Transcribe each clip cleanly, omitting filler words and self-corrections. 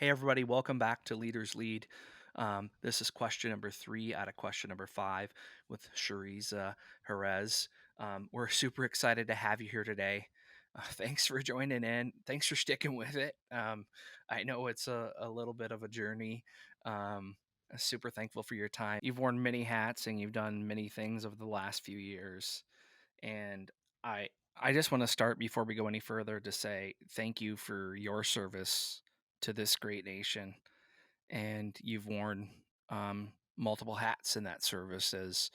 Hey, everybody, welcome back to Leaders Lead. This is question number 3 out of question number 5 with Cherisa Jerez. We're super excited to have you here today. Thanks for joining in. Thanks for sticking with it. I know it's a little bit of a journey. Super thankful for your time. You've worn many hats and you've done many things over the last few years. And I, I just want to start before we go any further to say thank you for your service to this great nation, and you've worn multiple hats in that service. As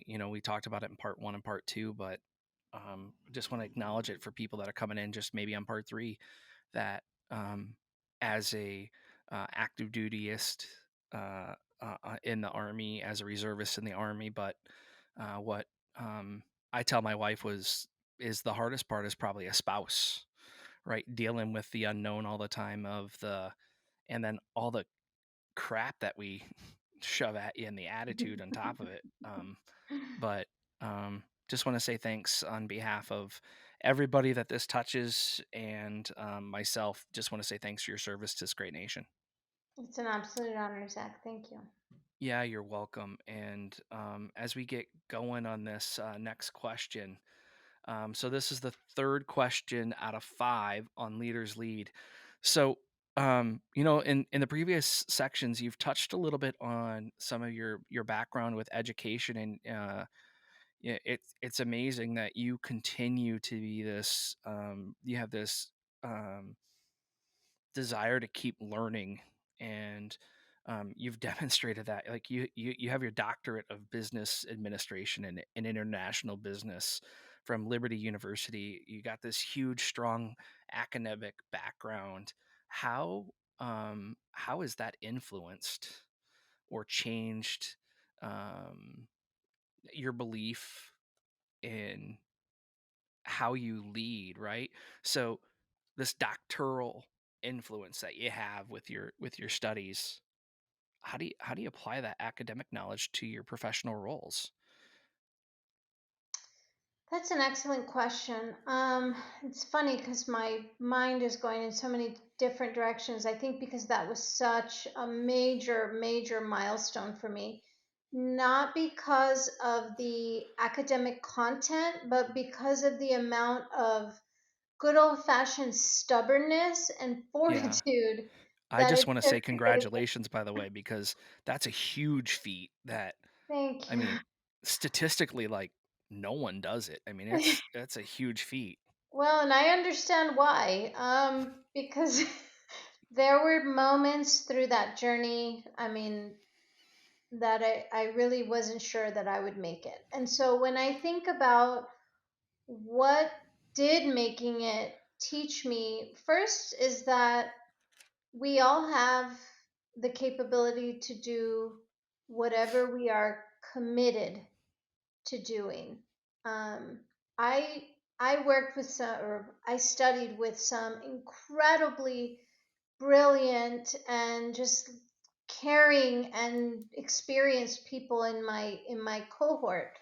we talked about it in part 1 and part 2, but just want to acknowledge it for people that are coming in just maybe on part 3, that um, as a active dutyist in the army, as a reservist in the army, but what I tell my wife is the hardest part is probably a spouse, right? Dealing with the unknown all the time, and then all the crap that we shove at you and the attitude on top of it. But just want to say thanks on behalf of everybody that this touches, and myself. Just want to say thanks for your service to this great nation. It's an absolute honor, Zach. Thank you. Yeah, you're welcome. And as we get going on this next question, so this is the third question out of 5 on Leaders Lead. So, in the previous sections, you've touched a little bit on some of your background with education, and yeah, it's amazing that you continue to be this. You have this um, desire to keep learning, and you've demonstrated that. Like you have your doctorate of business administration and in international business from Liberty University. You got this huge strong academic background. How has that influenced or changed um, your belief in how you lead, right? So this doctoral influence that you have with your studies, how do you apply that academic knowledge to your professional roles? That's an excellent question. It's funny because my mind is going in so many different directions. I think because that was such a major, major milestone for me. Not because of the academic content, but because of the amount of good old fashioned stubbornness and Yeah. fortitude I that just it want to took say to get it. congratulations, by the way, because that's a huge feat that, Thank I you. mean, statistically, like, no one does it. I mean, it's a huge feat. Well, and I understand why. Because there were moments through that journey, I mean, that I really wasn't sure that I would make it. And so when I think about what did making it teach me, first is that we all have the capability to do whatever we are committed to doing. Um, I I worked with some, or I studied with some incredibly brilliant and just caring and experienced people in my cohort.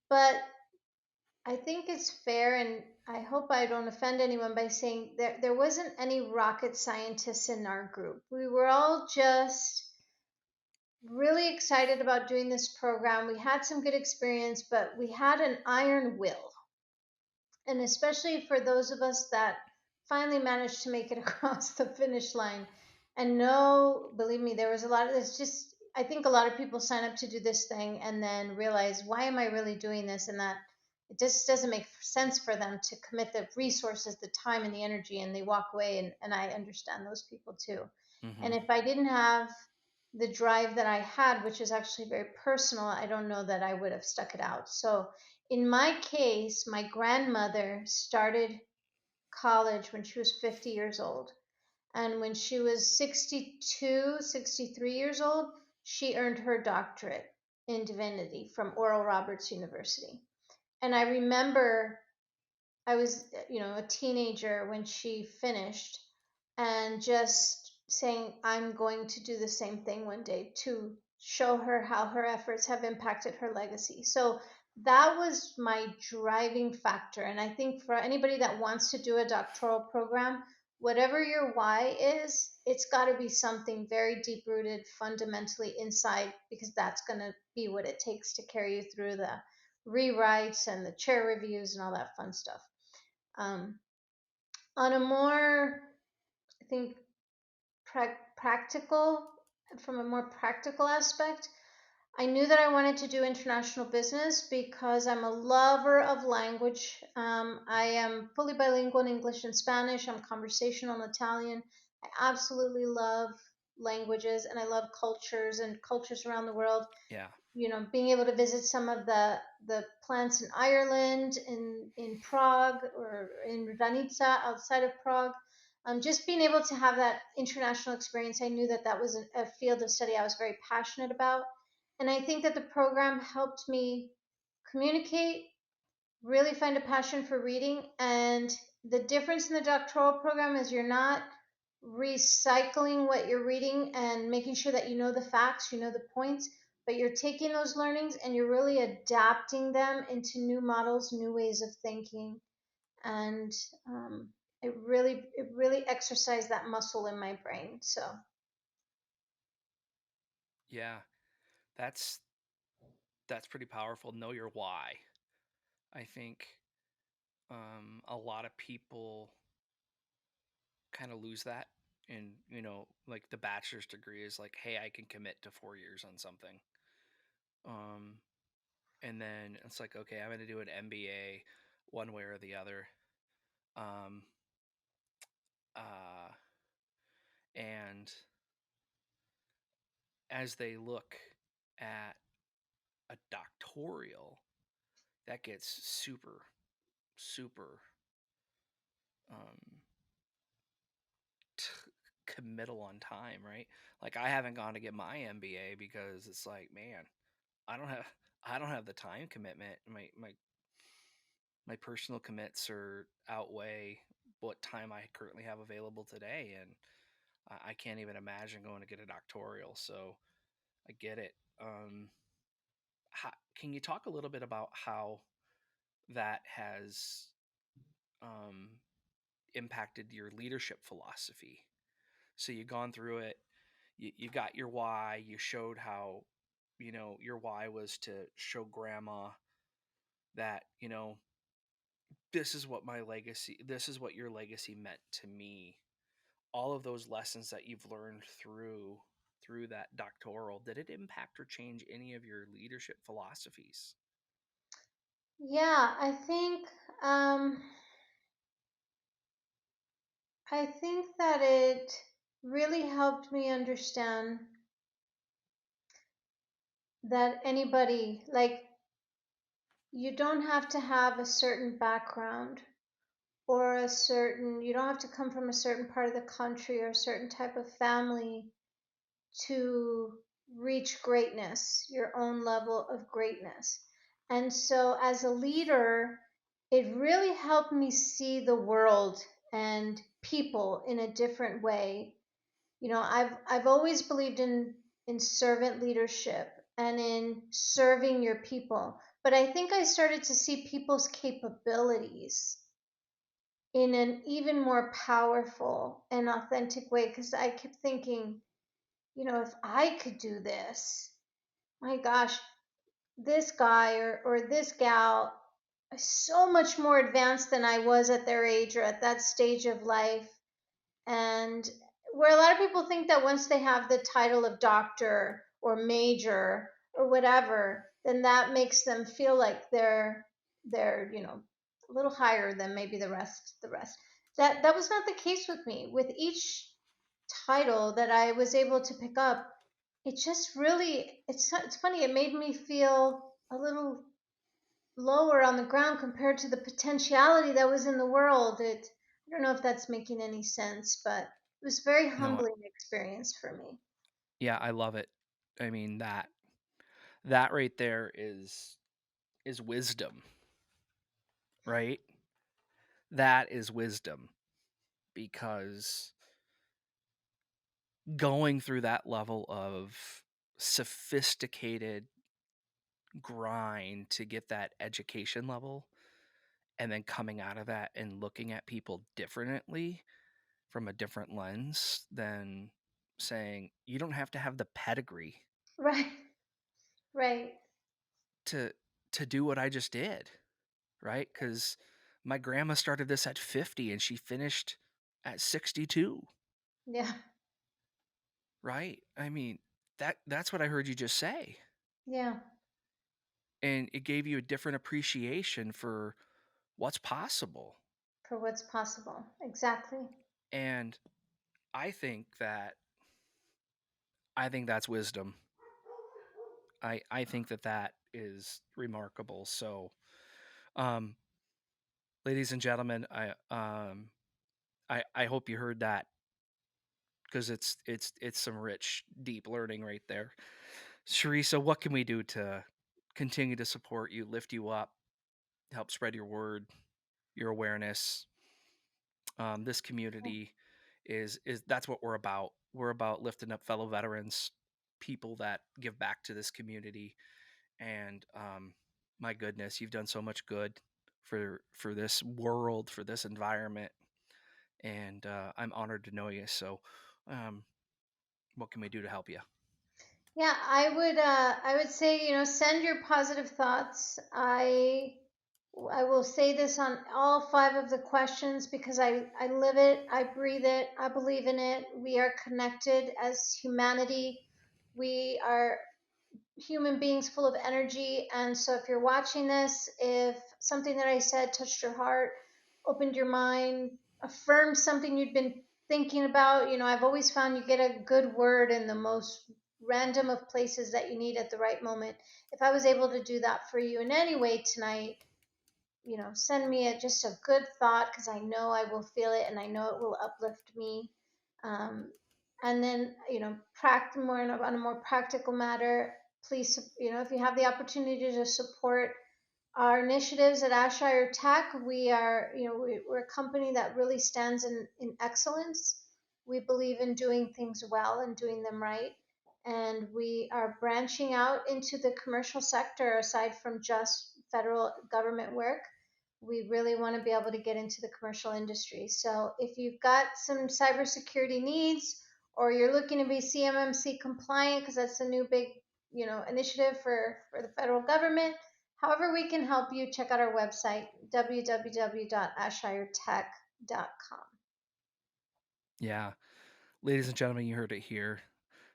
But I think it's fair, and I hope I don't offend anyone by saying there wasn't any rocket scientists in our group. We were all just really excited about doing this program. We had some good experience, but we had an iron will. And especially for those of us that finally managed to make it across the finish line. And no, believe me, there was a lot of it's just I think a lot of people sign up to do this thing and then realize, why am I really doing this? And that it just doesn't make sense for them to commit the resources, the time, and the energy, and they walk away. And I understand those people too. And Hmm. if I didn't have the drive that I had, which is actually very personal, I don't know that I would have stuck it out. So in my case, my grandmother started college when she was 50 years old. And when she was 62, 63 years old, she earned her doctorate in divinity from Oral Roberts University. And I remember I was, a teenager when she finished, and just saying, I'm going to do the same thing one day to show her how her efforts have impacted her legacy. So that was my driving factor. And I think for anybody that wants to do a doctoral program, whatever your why is, it's got to be something very deep rooted fundamentally inside, because that's going to be what it takes to carry you through the rewrites and the chair reviews and all that fun stuff. Um, on a more, I think, practical, from a more practical aspect, I knew that I wanted to do international business because I'm a lover of language. I am fully bilingual in English and Spanish. I'm conversational in Italian. I absolutely love languages, and I love cultures and cultures around the world. Yeah. Being able to visit some of the plants in Ireland, in Prague, or in Ranica outside of Prague. Just being able to have that international experience, I knew that that was a field of study I was very passionate about, and I think that the program helped me communicate, really find a passion for reading. And the difference in the doctoral program is you're not recycling what you're reading and making sure that you know the facts, you know the points, but you're taking those learnings and you're really adapting them into new models, new ways of thinking. And um, it really exercised that muscle in my brain. So Yeah. That's that's pretty powerful. Know your why. I think a lot of people kind of lose that. And, like the bachelor's degree is like, hey, I can commit to 4 years on something. Um, and then it's like, okay, I'm going to do an MBA one way or the other. Um, uh, and as they look at a doctoral, that gets super, super um, committal on time, right? Like I haven't gone to get my MBA because it's like, man, I don't have I don't have the time commitment. My personal commits are outweigh what time I currently have available today, and I can't even imagine going to get a doctoral. So I get it. Can you talk a little bit about how that has um, impacted your leadership philosophy? So you've gone through it. You got your why. You showed how, your why was to show grandma that, this is what your legacy meant to me. All of those lessons that you've learned through that doctoral, did it impact or change any of your leadership philosophies? yeah, um, I think that it really helped me understand that anybody, like, you don't have to have a certain background, or you don't have to come from a certain part of the country or a certain type of family to reach greatness, your own level of greatness. And so as a leader, it really helped me see the world and people in a different way. I've always believed in servant leadership and in serving your people, but I think I started to see people's capabilities in an even more powerful and authentic way, because I kept thinking, if I could do this, my gosh, this guy or this gal is so much more advanced than I was at their age or at that stage of life. And where a lot of people think that once they have the title of doctor or major or whatever, then that makes them feel like they're a little higher than maybe the rest. That was not the case with me. With each title that I was able to pick up, it just really, it's funny, it made me feel a little lower on the ground compared to the potentiality that was in the world. I don't know if that's making any sense, but it was a very No, humbling experience for me. yeah, I love it. I mean that right there is wisdom, right? That is wisdom because going through that level of sophisticated grind to get that education level and then coming out of that and looking at people differently, from a different lens than saying you don't have to have the pedigree Right. Right. to do what I just did, right? Because my grandma started this at 50 and she finished at 62, Yeah. right? I mean, that's what I heard you just say. Yeah. And it gave you a different appreciation for what's possible. For what's possible. Exactly. And I think that I think that's wisdom. I think that that is remarkable. So, um, ladies and gentlemen, I hope you heard that because it's some rich, deep learning right there. Sharisa, what can we do to continue to support you, lift you up, help spread your word, your awareness? This community is that's what we're about. We're about lifting up fellow veterans, people that give back to this community, and my goodness, you've done so much good for this world, for this environment, and I'm honored to know you. So, um, what can we do to help you? Yeah, I would say, send your positive thoughts. I will say this on all five of the questions because I live it, I breathe it, I believe in it. We are connected as humanity. We are human beings full of energy. And so if you're watching this, if something that I said touched your heart, opened your mind, affirmed something you'd been thinking about, I've always found you get a good word in the most random of places that you need at the right moment. If I was able to do that for you in any way tonight, send me just a good thought because I know I will feel it and I know it will uplift me. Um, and then, more on a more practical matter, please, if you have the opportunity to support our initiatives at Ashire Tech, we're a company that really stands in excellence. We believe in doing things well and doing them right. And we are branching out into the commercial sector aside from just federal government work. We really want to be able to get into the commercial industry. So if you've got some cybersecurity needs or you're looking to be CMMC compliant, because that's a new big, initiative for the federal government, however we can help you, check out our website, www.ashiretech.com. Yeah, ladies and gentlemen, you heard it here.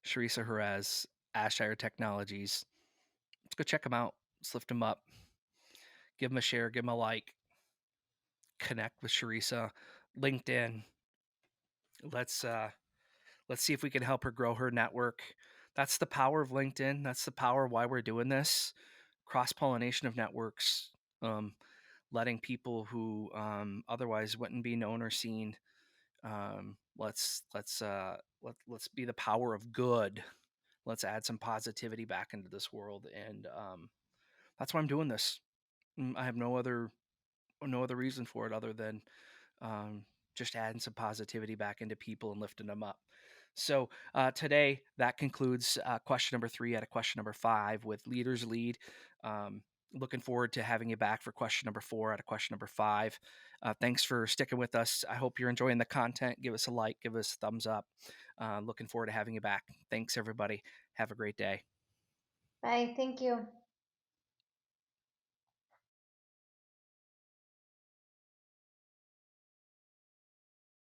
Cherisa Jerez, Ashire Technologies. Let's go check them out. Let's lift them up. Give them a share. Give them a like. Connect with Cherisa. LinkedIn. Let's uh, let's see if we can help her grow her network. That's the power of LinkedIn. That's the power of why we're doing this. Cross pollination of networks. Um, Letting people who otherwise wouldn't be known or seen. Let's be the power of good. Let's add some positivity back into this world, and that's why I'm doing this. I have no other reason for it other than um, just adding some positivity back into people and lifting them up. So today, that concludes question number 3 out of question number 5 with Leaders Lead. Um, Looking forward to having you back for question number 4 out of question number 5. Thanks for sticking with us. I hope you're enjoying the content. Give us a like, give us a thumbs up. Looking forward to having you back. Thanks, everybody. Have a great day. Bye. Thank you.